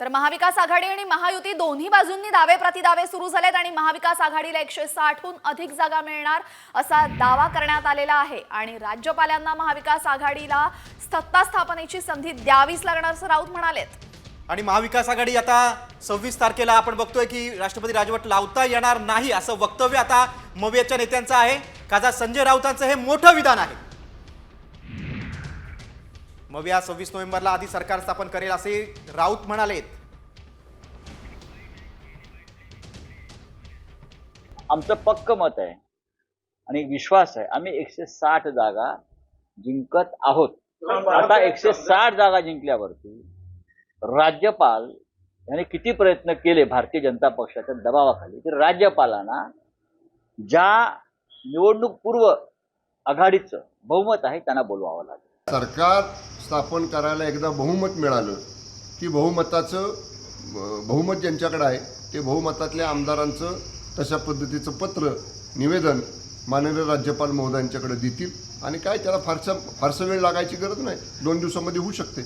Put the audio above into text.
तर महाविकास आघाडी आणि महायुती दोन्ही बाजूंनी दावे प्रतिदावे सुरू झालेत आणि महाविकास आघाडीला 160हून अधिक जागा मिळणार असा दावा करण्यात आलेला आहे आणि राज्यपालांना महाविकास आघाडीला सत्ता स्थापनेची संधी द्यावीच लागणार असं राऊत म्हणालेत। आणि महाविकास आघाडी आता 26 तारखेला आपण बघतोय की राष्ट्रपती राजवट लावता येणार नाही असं वक्तव्य आता मवियाच्या नेत्यांचं आहे। खासदार संजय राऊतांचं हे मोठं विधान आहे। मविया 26 नोव्हेंबरला आधी सरकार स्थापन करेल असे राऊत म्हणालेत। आमचं पक्क मत आहे आणि विश्वास आहे आम्ही 160 जागा जिंकत आहोत। आता 160 जागा जिंकल्यावरती राज्यपाल यांनी किती प्रयत्न केले भारतीय जनता पक्षाच्या दबावाखाली तर राज्यपालांना ज्या निवडणूक पूर्व आघाडीचं बहुमत आहे त्यांना बोलवावं लागेल। सरकार स्थापन करायला एकदा बहुमत मिळालं की बहुमत ज्यांच्याकडे आहे ते बहुमतातल्या आमदारांचं तशा पद्धतीचं पत्र निवेदन माननीय राज्यपाल महोदयांच्याकडे देतील आणि काय त्याला फारसा वेळ लागायची गरज नाही, 2 दिवसामध्ये होऊ शकते।